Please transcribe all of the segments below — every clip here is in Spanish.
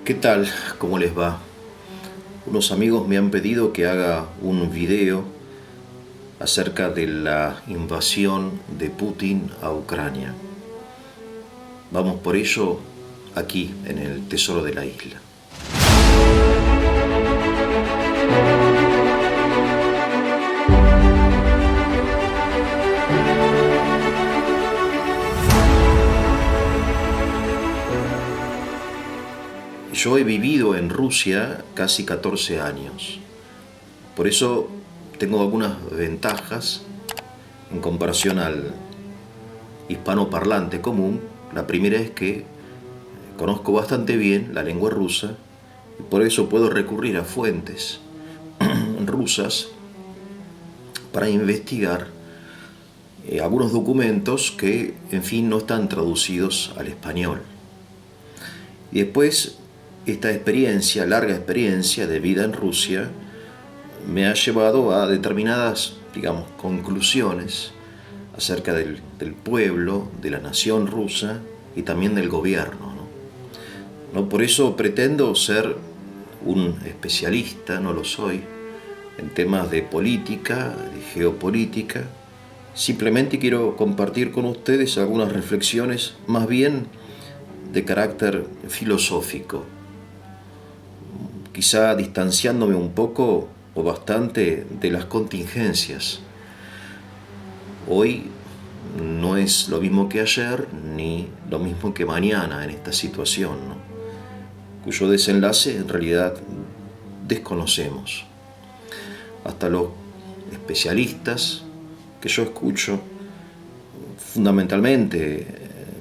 ¿Qué tal? ¿Cómo les va? Unos amigos me han pedido que haga un video acerca de la invasión de Putin a Ucrania. Vamos por ello aquí en el Tesoro de la Isla. Yo he vivido en Rusia casi 14 años. Por eso tengo algunas ventajas en comparación al hispanoparlante común. La primera es que conozco bastante bien la lengua rusa y por eso puedo recurrir a fuentes rusas para investigar algunos documentos que, en fin, no están traducidos al español. Y después, esta experiencia, larga experiencia de vida en Rusia, me ha llevado a determinadas, conclusiones acerca del pueblo, de la nación rusa y también del gobierno, ¿no? Por eso pretendo ser un especialista, no lo soy, en temas de política, de geopolítica. Simplemente quiero compartir con ustedes algunas reflexiones más bien de carácter filosófico, quizá distanciándome un poco o bastante de las contingencias. Hoy no es lo mismo que ayer ni lo mismo que mañana en esta situación, ¿no? Cuyo desenlace en realidad desconocemos. Hasta los especialistas que yo escucho, fundamentalmente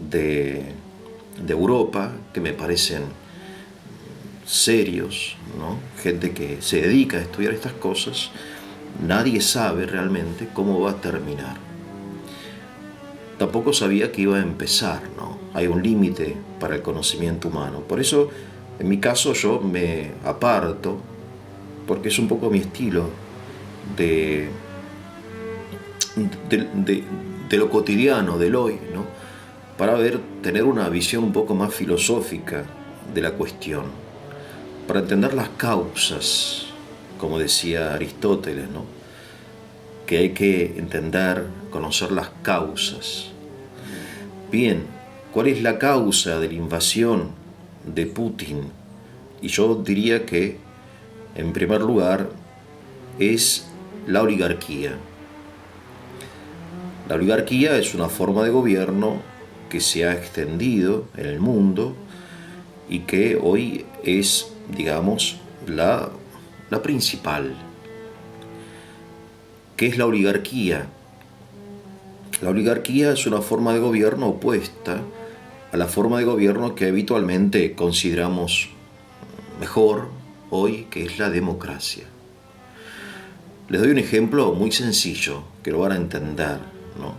de Europa, que me parecen serios, ¿no? Gente que se dedica a estudiar estas cosas, nadie sabe realmente cómo va a terminar. Tampoco sabía que iba a empezar, ¿no? Hay un límite para el conocimiento humano. Por eso, en mi caso, yo me aparto, porque es un poco mi estilo de lo cotidiano, del hoy, ¿no? Para tener una visión un poco más filosófica de la cuestión, para entender las causas, como decía Aristóteles, ¿no? Que hay que entender, conocer las causas. Bien, ¿cuál es la causa de la invasión de Putin? Y yo diría que, en primer lugar, es la oligarquía. La oligarquía es una forma de gobierno que se ha extendido en el mundo y que hoy es, la principal. ¿Qué es la oligarquía? La oligarquía es una forma de gobierno opuesta a la forma de gobierno que habitualmente consideramos mejor hoy, que es la democracia. Les doy un ejemplo muy sencillo que lo van a entender, ¿no?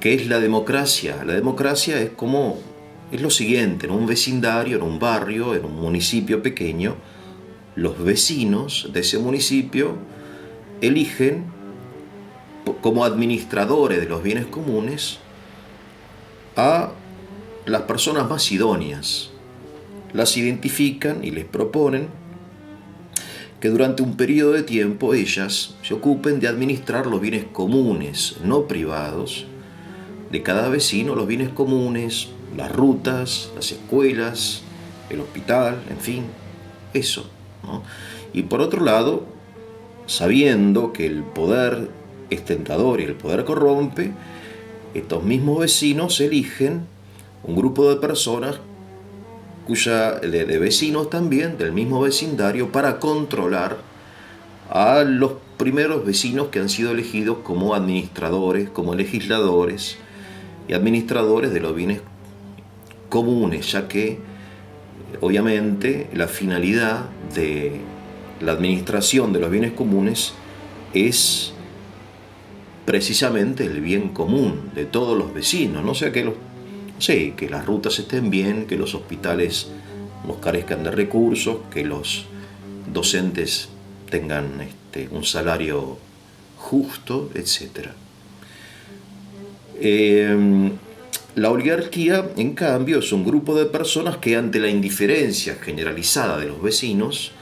¿Qué es la democracia? La democracia es lo siguiente: en un vecindario, en un barrio, en un municipio pequeño, los vecinos de ese municipio eligen como administradores de los bienes comunes a las personas más idóneas. Las identifican y les proponen que durante un periodo de tiempo ellas se ocupen de administrar los bienes comunes, no privados, de cada vecino, los bienes comunes, las rutas, las escuelas, el hospital, en fin, eso, ¿no? Y por otro lado, sabiendo que el poder es tentador y el poder corrompe, estos mismos vecinos eligen un grupo de personas de vecinos también del mismo vecindario para controlar a los primeros vecinos que han sido elegidos como administradores, como legisladores y administradores de los bienes comunes, ya que obviamente la finalidad de la administración de los bienes comunes es precisamente el bien común de todos los vecinos, ¿no? O sea, que las rutas estén bien, que los hospitales no carezcan de recursos, que los docentes tengan un salario justo, etc. La oligarquía, en cambio, es un grupo de personas que ante la indiferencia generalizada de los vecinos,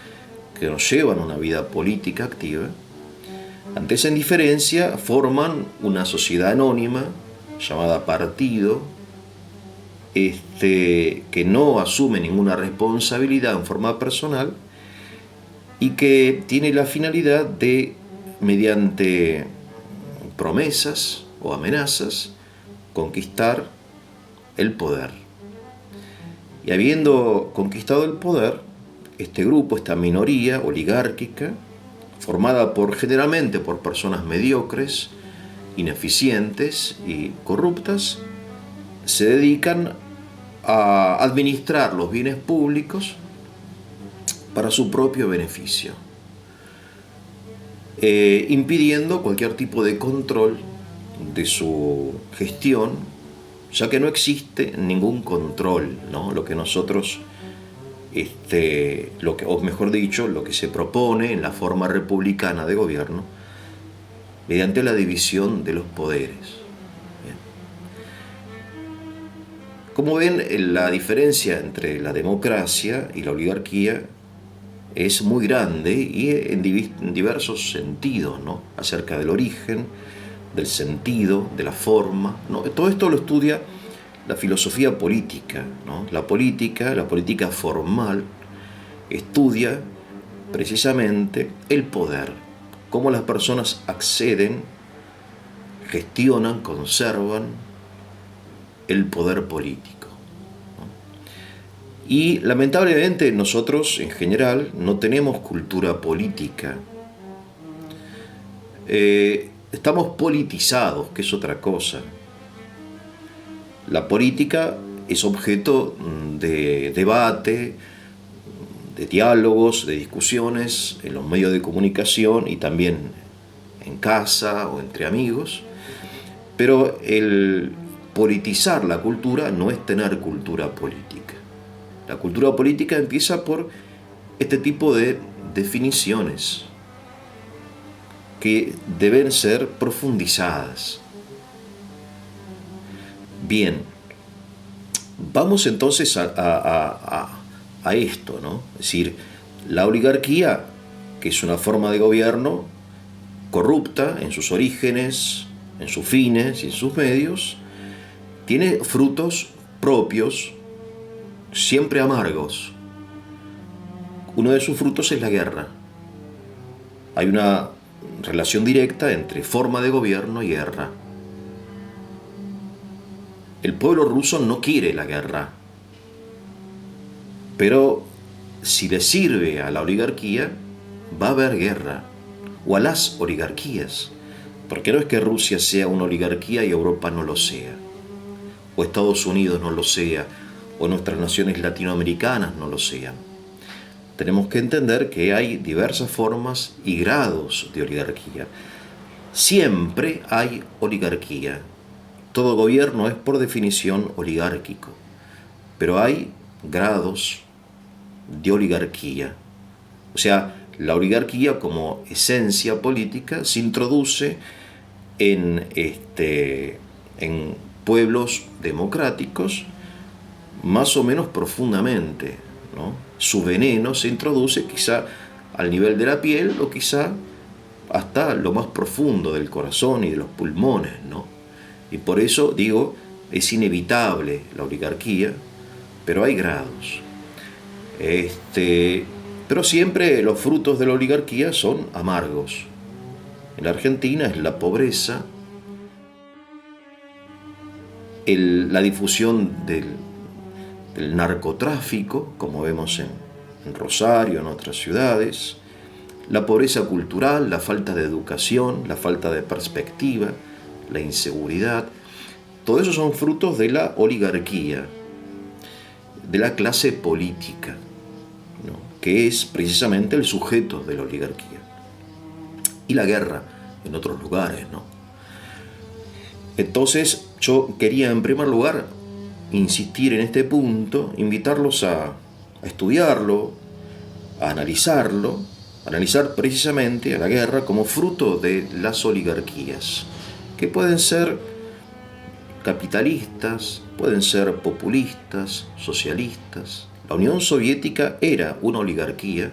que no llevan una vida política activa, ante esa indiferencia forman una sociedad anónima llamada partido, que no asume ninguna responsabilidad en forma personal y que tiene la finalidad de, mediante promesas o amenazas, conquistar el poder. Y habiendo conquistado el poder, este grupo, esta minoría oligárquica, formada generalmente por personas mediocres, ineficientes y corruptas, se dedican a administrar los bienes públicos para su propio beneficio, impidiendo cualquier tipo de control de su gestión, ya que no existe ningún control, ¿no? Lo que nosotros, o mejor dicho, lo que se propone en la forma republicana de gobierno, mediante la división de los poderes. Bien. Como ven, la diferencia entre la democracia y la oligarquía es muy grande y en diversos sentidos, ¿no? Acerca del origen, del sentido, de la forma, ¿no? Todo esto lo estudia la filosofía política, ¿no? La política formal, estudia precisamente el poder, cómo las personas acceden, gestionan, conservan el poder político, ¿no? Y lamentablemente nosotros en general no tenemos cultura política. Estamos politizados, que es otra cosa. La política es objeto de debate, de diálogos, de discusiones en los medios de comunicación y también en casa o entre amigos. Pero el politizar la cultura no es tener cultura política. La cultura política empieza por este tipo de definiciones que deben ser profundizadas. Bien, vamos entonces a esto, ¿no? Es decir, la oligarquía, que es una forma de gobierno corrupta en sus orígenes, en sus fines y en sus medios, tiene frutos propios, siempre amargos. Uno de sus frutos es la guerra. Hay una relación directa entre forma de gobierno y guerra. El pueblo ruso no quiere la guerra, pero si le sirve a la oligarquía, va a haber guerra, o a las oligarquías, porque no es que Rusia sea una oligarquía y Europa no lo sea, o Estados Unidos no lo sea, o nuestras naciones latinoamericanas no lo sean. Tenemos que entender que hay diversas formas y grados de oligarquía. Siempre hay oligarquía. Todo gobierno es por definición oligárquico, pero hay grados de oligarquía. O sea, la oligarquía como esencia política se introduce en pueblos democráticos más o menos profundamente, ¿no? Su veneno se introduce quizá al nivel de la piel o quizá hasta lo más profundo del corazón y de los pulmones, ¿no? Y por eso digo, es inevitable la oligarquía, pero hay grados. Pero siempre los frutos de la oligarquía son amargos. En la Argentina es la pobreza, la difusión del narcotráfico, como vemos en Rosario, en otras ciudades, la pobreza cultural, la falta de educación, la falta de perspectiva, la inseguridad. Todo eso son frutos de la oligarquía, de la clase política, ¿no? Que es precisamente el sujeto de la oligarquía. Y la guerra en otros lugares, ¿no? Entonces yo quería en primer lugar insistir en este punto, invitarlos a estudiarlo, a analizarlo, analizar precisamente a la guerra como fruto de las oligarquías, que pueden ser capitalistas, pueden ser populistas, socialistas. La Unión Soviética era una oligarquía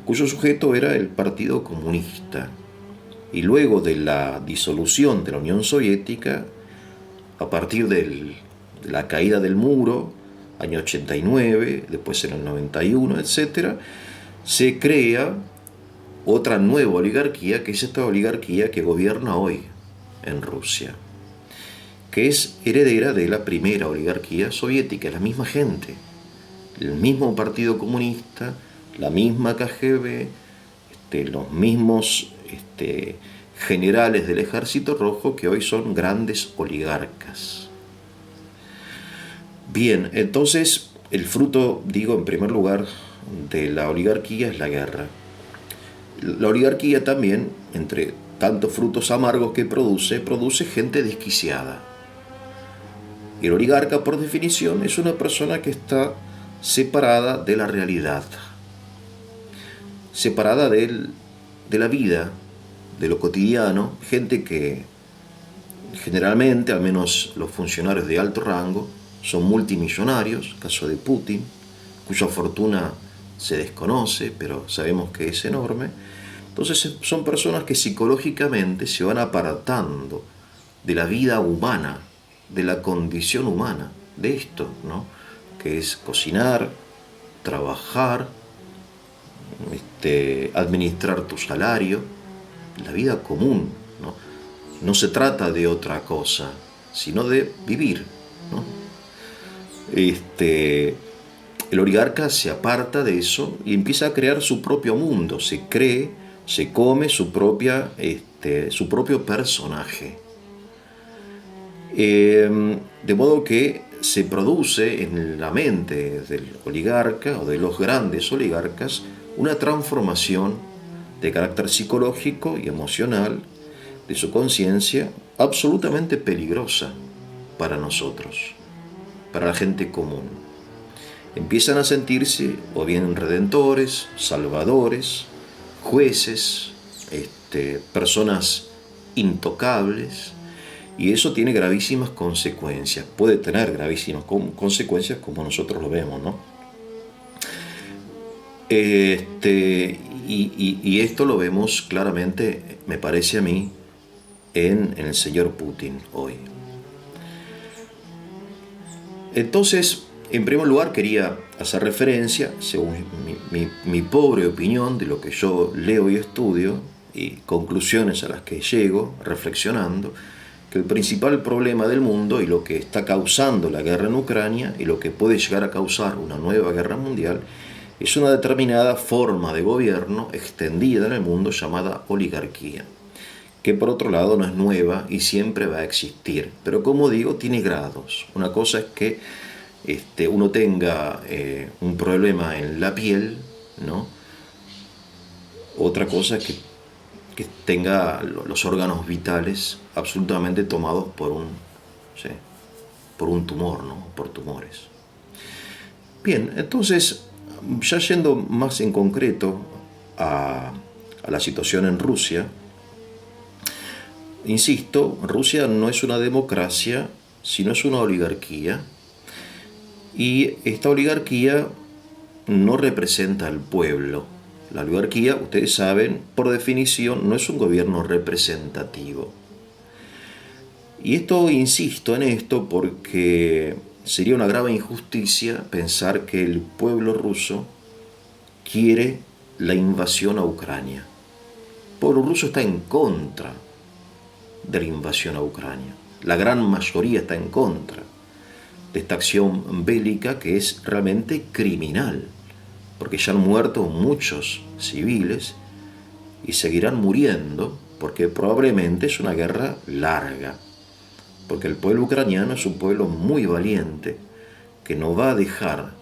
cuyo sujeto era el Partido Comunista. Y luego de la disolución de la Unión Soviética, a partir de la caída del muro, año 89, después en el 91, etc., se crea otra nueva oligarquía, que es esta oligarquía que gobierna hoy en Rusia, que es heredera de la primera oligarquía soviética, la misma gente, el mismo Partido Comunista, la misma KGB, los mismos generales del Ejército Rojo que hoy son grandes oligarcas. Bien, entonces el fruto, digo, en primer lugar, de la oligarquía es la guerra. La oligarquía también, entre tantos frutos amargos que produce gente desquiciada. El oligarca, por definición, es una persona que está separada de la realidad, separada de la vida, de lo cotidiano, gente que generalmente, al menos los funcionarios de alto rango, son multimillonarios, caso de Putin, cuya fortuna se desconoce, pero sabemos que es enorme. Entonces son personas que psicológicamente se van apartando de la vida humana, de la condición humana, de esto, ¿no? Que es cocinar, trabajar, administrar tu salario, la vida común, ¿no? No se trata de otra cosa, sino de vivir, ¿no? El oligarca se aparta de eso y empieza a crear su propio mundo, se come su propio personaje. De modo que se produce en la mente del oligarca o de los grandes oligarcas una transformación de carácter psicológico y emocional de su conciencia absolutamente peligrosa para nosotros, para la gente común. Empiezan a sentirse o bien redentores, salvadores, jueces, personas intocables, y eso tiene gravísimas consecuencias, puede tener gravísimas consecuencias como nosotros lo vemos, ¿no? Y esto lo vemos claramente, me parece a mí, en el señor Putin hoy. Entonces, en primer lugar quería hacer referencia, según mi pobre opinión de lo que yo leo y estudio, y conclusiones a las que llego reflexionando, que el principal problema del mundo y lo que está causando la guerra en Ucrania y lo que puede llegar a causar una nueva guerra mundial es una determinada forma de gobierno extendida en el mundo llamada oligarquía, que por otro lado no es nueva y siempre va a existir, pero como digo, tiene grados. Una cosa es que uno tenga un problema en la piel, ¿no? Otra cosa es que tenga los órganos vitales absolutamente tomados por un tumor, ¿no? Por tumores. Bien, entonces, ya yendo más en concreto a la situación en Rusia, insisto, Rusia no es una democracia, sino es una oligarquía, y esta oligarquía no representa al pueblo. La oligarquía, ustedes saben, por definición, no es un gobierno representativo. Y esto, insisto en esto, porque sería una grave injusticia pensar que el pueblo ruso quiere la invasión a Ucrania. El pueblo ruso está en contra de la invasión a Ucrania. La gran mayoría está en contra de esta acción bélica que es realmente criminal, porque ya han muerto muchos civiles y seguirán muriendo, porque probablemente es una guerra larga, porque el pueblo ucraniano es un pueblo muy valiente que no va a dejar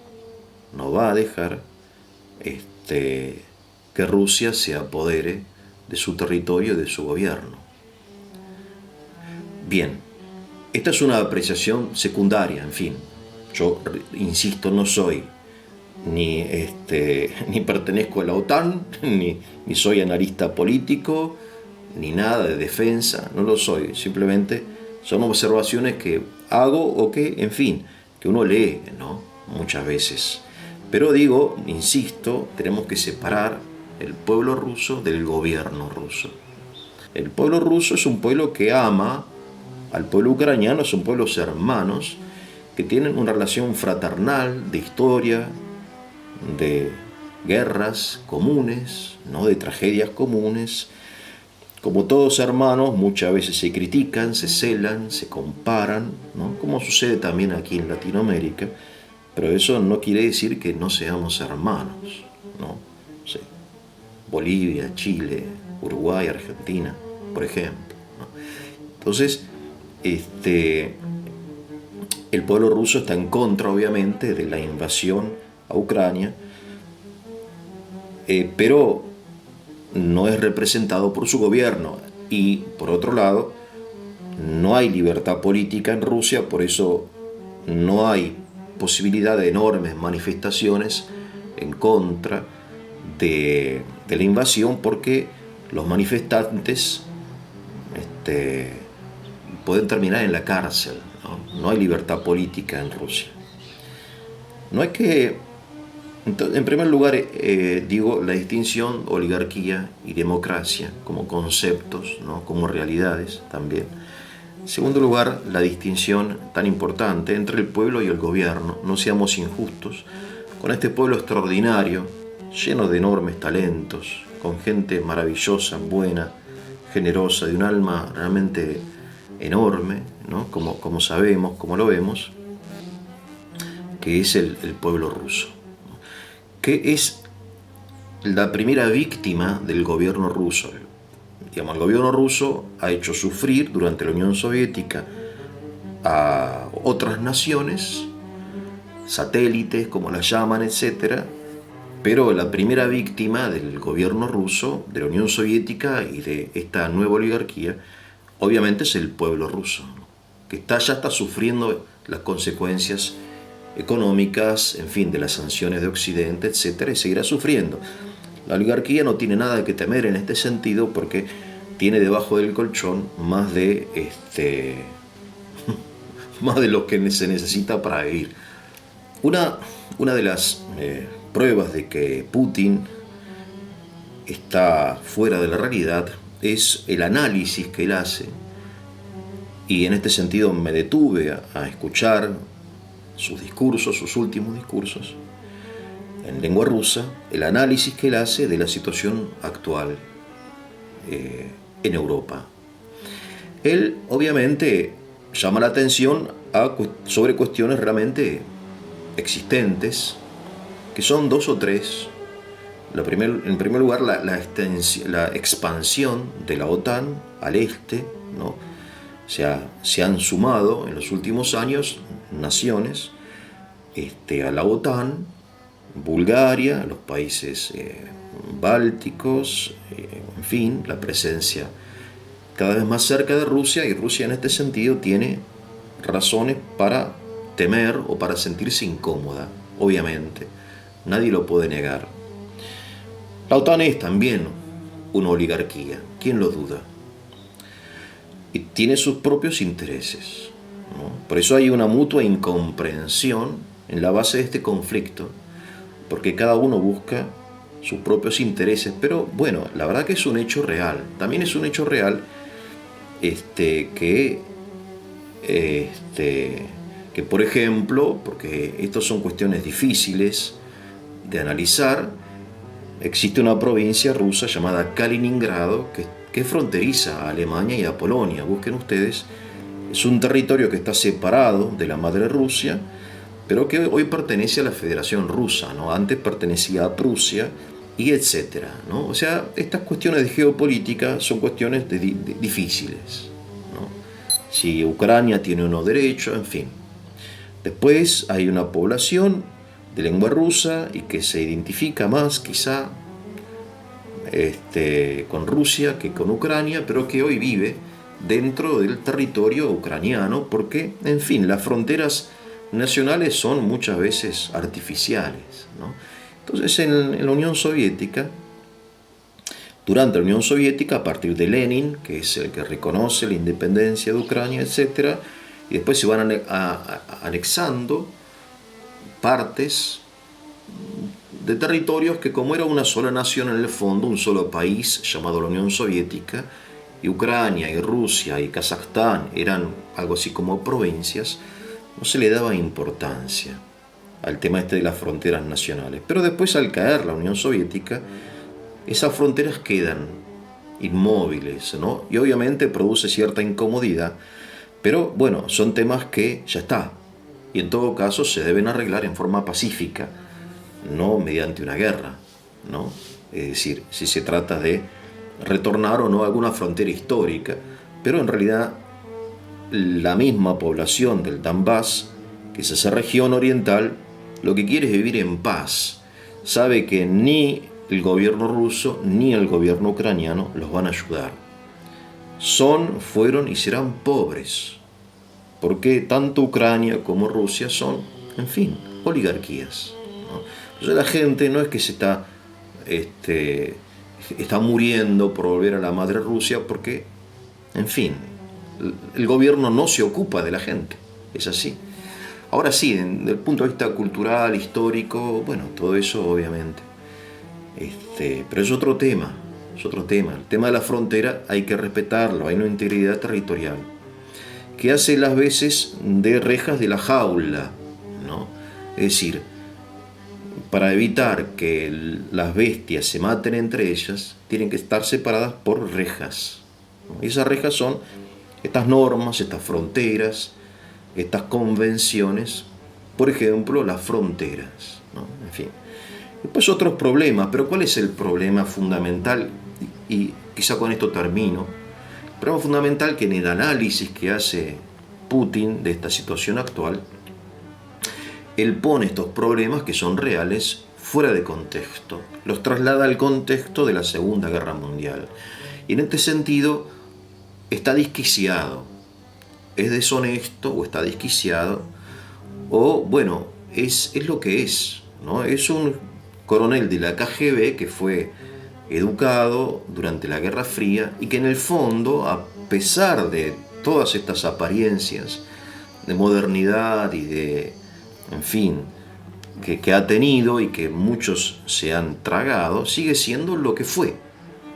que Rusia se apodere de su territorio y de su gobierno. Bien, esta es una apreciación secundaria, en fin. Yo insisto, no soy ni pertenezco a la OTAN, ni soy analista político, ni nada de defensa, no lo soy. Simplemente Son observaciones que hago o que, en fin, que uno lee, ¿no? Muchas veces. Pero digo, insisto, tenemos que separar el pueblo ruso del gobierno ruso. El pueblo ruso es un pueblo que ama al pueblo ucraniano, son pueblos hermanos que tienen una relación fraternal de historia, de guerras comunes, ¿no? De tragedias comunes. Como todos hermanos, muchas veces se critican, se celan, se comparan, ¿no? Como sucede también aquí en Latinoamérica, pero eso no quiere decir que no seamos hermanos, ¿no? Sí. Bolivia, Chile, Uruguay, Argentina, por ejemplo, ¿no? Entonces, el pueblo ruso está en contra, obviamente, de la invasión a Ucrania, pero no es representado por su gobierno. Y, por otro lado, no hay libertad política en Rusia, por eso no hay posibilidad de enormes manifestaciones en contra de la invasión, porque los manifestantes pueden terminar en la cárcel, ¿no? No hay libertad política en Rusia. No hay que... En primer lugar, digo la distinción oligarquía y democracia como conceptos, ¿no? Como realidades también. En segundo lugar, la distinción tan importante entre el pueblo y el gobierno. No seamos injustos con este pueblo extraordinario, lleno de enormes talentos, con gente maravillosa, buena, generosa, de un alma realmente enorme, ¿no? Como sabemos, como lo vemos, que es el pueblo ruso, que es la primera víctima del gobierno ruso. Digamos, el gobierno ruso ha hecho sufrir durante la Unión Soviética a otras naciones, satélites, como las llaman, etc. Pero la primera víctima del gobierno ruso, de la Unión Soviética y de esta nueva oligarquía, obviamente es el pueblo ruso, ¿no? Que ya está sufriendo las consecuencias económicas, en fin, de las sanciones de Occidente, etcétera, y seguirá sufriendo. La oligarquía no tiene nada que temer en este sentido, porque tiene debajo del colchón más de lo que se necesita para vivir. Una de las pruebas de que Putin está fuera de la realidad es el análisis que él hace, y en este sentido me detuve a escuchar sus discursos, sus últimos discursos, en lengua rusa, el análisis que él hace de la situación actual en Europa. Él, obviamente, llama la atención sobre cuestiones realmente existentes, que son dos o tres. En primer lugar, la expansión de la OTAN al este, ¿no? O sea, se han sumado en los últimos años naciones a la OTAN, Bulgaria, los países bálticos, en fin, la presencia cada vez más cerca de Rusia, y Rusia en este sentido tiene razones para temer o para sentirse incómoda, obviamente, nadie lo puede negar. La OTAN es también una oligarquía, ¿quién lo duda? Y tiene sus propios intereses, ¿no? Por eso hay una mutua incomprensión en la base de este conflicto, porque cada uno busca sus propios intereses. Pero bueno, la verdad que es un hecho real. También es un hecho real que por ejemplo, porque estas son cuestiones difíciles de analizar, existe una provincia rusa llamada Kaliningrado que es fronteriza a Alemania y a Polonia. Busquen ustedes, es un territorio que está separado de la madre Rusia, pero que hoy pertenece a la Federación Rusa, ¿no? Antes pertenecía a Prusia, y etcétera, ¿no? O sea, estas cuestiones de geopolítica son cuestiones difíciles, ¿no? Si Ucrania tiene o no derecho, en fin. Después hay una población de lengua rusa y que se identifica más, quizá, con Rusia que con Ucrania, pero que hoy vive dentro del territorio ucraniano, porque, en fin, las fronteras nacionales son muchas veces artificiales, ¿no? Entonces, en la Unión Soviética, durante la Unión Soviética a partir de Lenin, que es el que reconoce la independencia de Ucrania, etc. Y después se van anexando partes de territorios que, como era una sola nación en el fondo, un solo país llamado la Unión Soviética, y Ucrania y Rusia y Kazajstán eran algo así como provincias, no se le daba importancia al tema este de las fronteras nacionales. Pero después, al caer la Unión Soviética, esas fronteras quedan inmóviles, ¿no? Y obviamente produce cierta incomodidad, pero bueno, son temas que ya está, y en todo caso se deben arreglar en forma pacífica, no mediante una guerra, ¿no? Es decir, si se trata de retornar o no a alguna frontera histórica, pero en realidad la misma población del Donbass, que es esa región oriental, lo que quiere es vivir en paz. Sabe que ni el gobierno ruso ni el gobierno ucraniano los van a ayudar. Fueron y serán pobres, porque tanto Ucrania como Rusia son, en fin, oligarquías, ¿no? Entonces la gente no es que se está muriendo por volver a la madre Rusia, porque, en fin, el gobierno no se ocupa de la gente, es así. Ahora sí, desde el punto de vista cultural, histórico, bueno, todo eso obviamente. Pero es otro tema, El tema de la frontera hay que respetarlo, hay una integridad territorial que hace las veces de rejas de la jaula, ¿no? Es decir, para evitar que las bestias se maten entre ellas, tienen que estar separadas por rejas, ¿no? Y esas rejas son estas normas, estas fronteras, estas convenciones, por ejemplo, las fronteras, ¿no? En fin. Después otros problemas, pero ¿cuál es el problema fundamental? Y quizá con esto termino. El problema fundamental que en el análisis que hace Putin de esta situación actual, él pone estos problemas que son reales fuera de contexto, los traslada al contexto de la Segunda Guerra Mundial. Y en este sentido está desquiciado, es deshonesto o está desquiciado, o bueno, es lo que es, ¿no? Es un coronel de la KGB que fue educado durante la Guerra Fría y que en el fondo, a pesar de todas estas apariencias de modernidad y de, en fin, que ha tenido y que muchos se han tragado, sigue siendo lo que fue.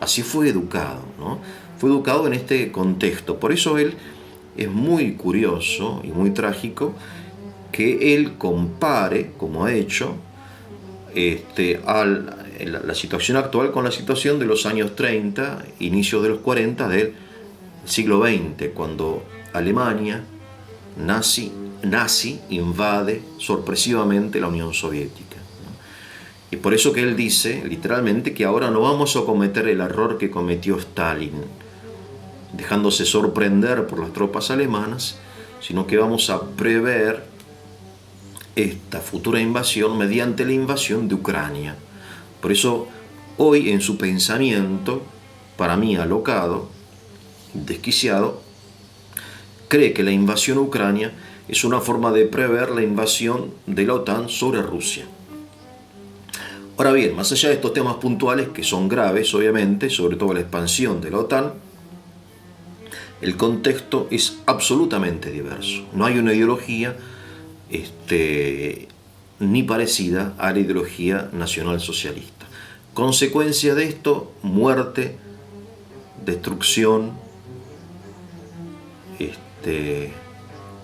Así fue educado, ¿no? Fue educado en este contexto. Por eso él es muy curioso y muy trágico que él compare, como ha hecho, la situación actual con la situación de los años 30, inicios de los 40 del siglo XX, cuando Alemania nazi invade sorpresivamente la Unión Soviética, ¿no? Y por eso que él dice literalmente que ahora no vamos a cometer el error que cometió Stalin, dejándose sorprender por las tropas alemanas, sino que vamos a prever esta futura invasión mediante la invasión de Ucrania. Por eso hoy en su pensamiento, para mí alocado, desquiciado, cree que la invasión a Ucrania es una forma de prever la invasión de la OTAN sobre Rusia. Ahora bien, más allá de estos temas puntuales que son graves, obviamente, sobre todo la expansión de la OTAN, el contexto es absolutamente diverso. No hay una ideología ni parecida a la ideología nacionalsocialista. Consecuencia de esto, muerte, destrucción,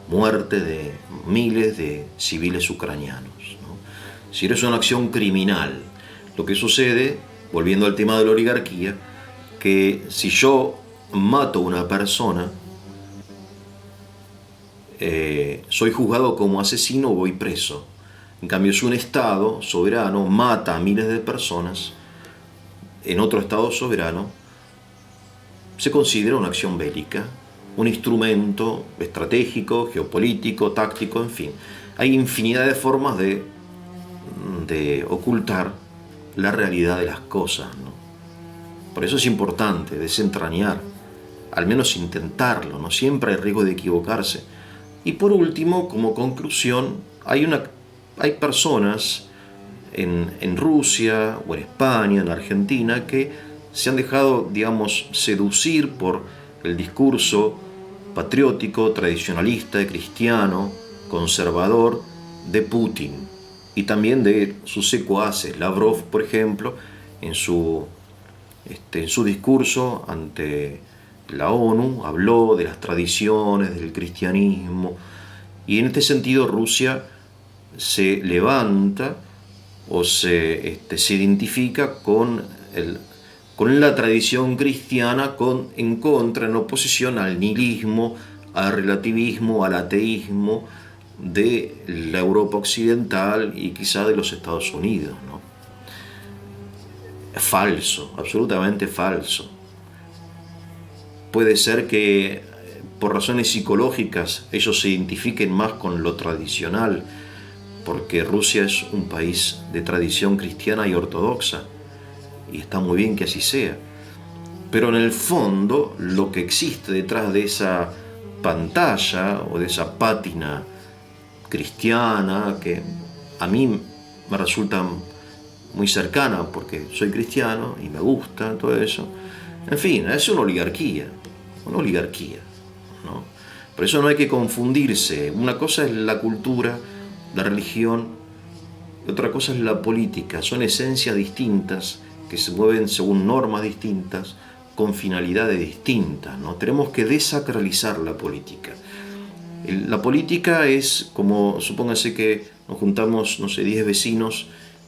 muerte de miles de civiles ucranianos, ¿no? Si es una acción criminal, lo que sucede, volviendo al tema de la oligarquía, que si yo mato a una persona, soy juzgado como asesino o voy preso. En cambio, si un Estado soberano mata a miles de personas, en otro Estado soberano, se considera una acción bélica, un instrumento estratégico, geopolítico, táctico, en fin. Hay infinidad de formas de ocultar la realidad de las cosas, ¿no? Por eso es importante desentrañar, al menos intentarlo, ¿no? Siempre hay riesgo de equivocarse. Y por último, como conclusión, hay personas en Rusia o en España, en Argentina, que se han dejado, digamos, seducir por el discurso patriótico, tradicionalista, cristiano, conservador de Putin y también de sus secuaces. Lavrov, por ejemplo, en su discurso ante la ONU habló de las tradiciones del cristianismo, y en este sentido Rusia se levanta o se identifica con la tradición cristiana, en contra, en oposición al nihilismo, al relativismo, al ateísmo de la Europa occidental y quizá de los Estados Unidos, ¿no? Falso, absolutamente falso. Puede ser que por razones psicológicas ellos se identifiquen más con lo tradicional, porque Rusia es un país de tradición cristiana y ortodoxa, y está muy bien que así sea. Pero en el fondo, lo que existe detrás de esa pantalla o de esa pátina cristiana, que a mí me resulta muy cercana porque soy cristiano y me gusta todo eso, en fin, es una oligarquía, ¿no? Por eso no hay que confundirse. Una cosa es la cultura, la religión, y otra cosa es la política. Son esencias distintas que se mueven según normas distintas, con finalidades distintas, ¿no? Tenemos que desacralizar la política. La política es como, supóngase que nos juntamos, no sé, 10 vecinos,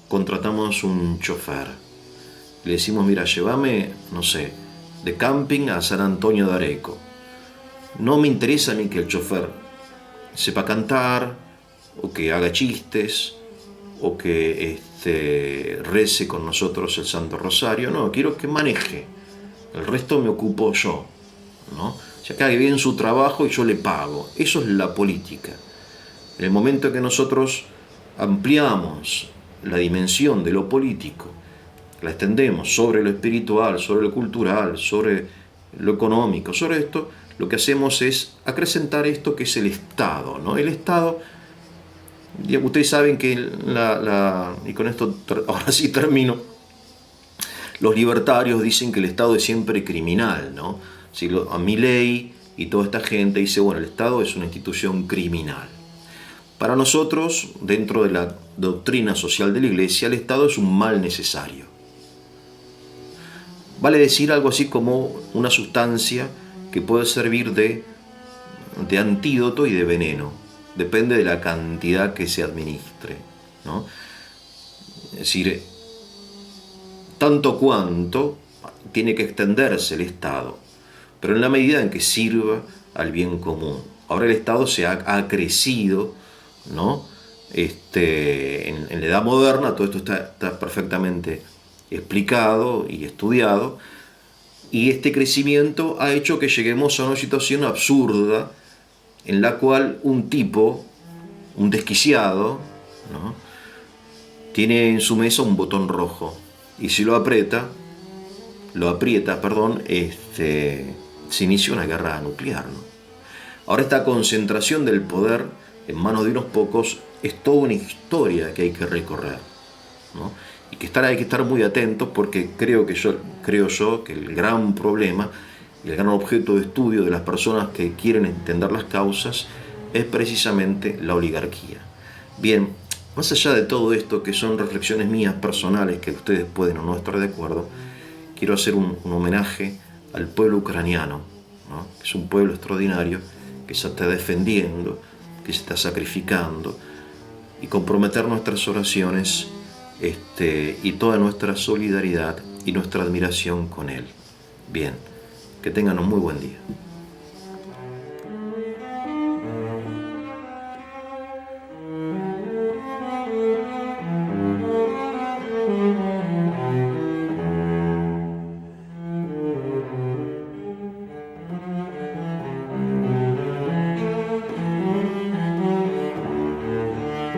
contratamos un chofer. Le decimos, mira, llévame, no sé, de camping a San Antonio de Areco. No me interesa a mí que el chofer sepa cantar, o que haga chistes, o que rece con nosotros el Santo Rosario. No, quiero que maneje. El resto me ocupo yo, ¿no? O sea, que haga bien su trabajo y yo le pago. Eso es la política. En el momento que nosotros ampliamos la dimensión de lo político, la extendemos sobre lo espiritual, sobre lo cultural, sobre lo económico, sobre esto, lo que hacemos es acrecentar esto que es el Estado, ¿no? El Estado, ustedes saben que y con esto ahora sí termino, los libertarios dicen que el Estado es siempre criminal, ¿no? Si a Milei y toda esta gente dice, bueno, el Estado es una institución criminal. Para nosotros, dentro de la doctrina social de la Iglesia, el Estado es un mal necesario. Vale decir algo así como una sustancia que puede servir de antídoto y de veneno. Depende de la cantidad que se administre, ¿no? Es decir, tanto cuanto tiene que extenderse el Estado, pero en la medida en que sirva al bien común. Ahora el Estado ha crecido, ¿no? En la Edad Moderna todo esto está perfectamente explicado y estudiado, y este crecimiento ha hecho que lleguemos a una situación absurda en la cual un tipo, un desquiciado, ¿no?, tiene en su mesa un botón rojo, y si lo aprieta, se inicia una guerra nuclear, ¿no? Ahora esta concentración del poder en manos de unos pocos es toda una historia que hay que recorrer, ¿no? Y que hay que estar muy atentos, porque creo yo que el gran problema y el gran objeto de estudio de las personas que quieren entender las causas es precisamente la oligarquía. Bien, más allá de todo esto, que son reflexiones mías personales, que ustedes pueden o no estar de acuerdo, quiero hacer un homenaje al pueblo ucraniano, ¿no? Que es un pueblo extraordinario, que se está defendiendo, que se está sacrificando, y comprometer nuestras oraciones y toda nuestra solidaridad y nuestra admiración con él. Bien, que tengan un muy buen día.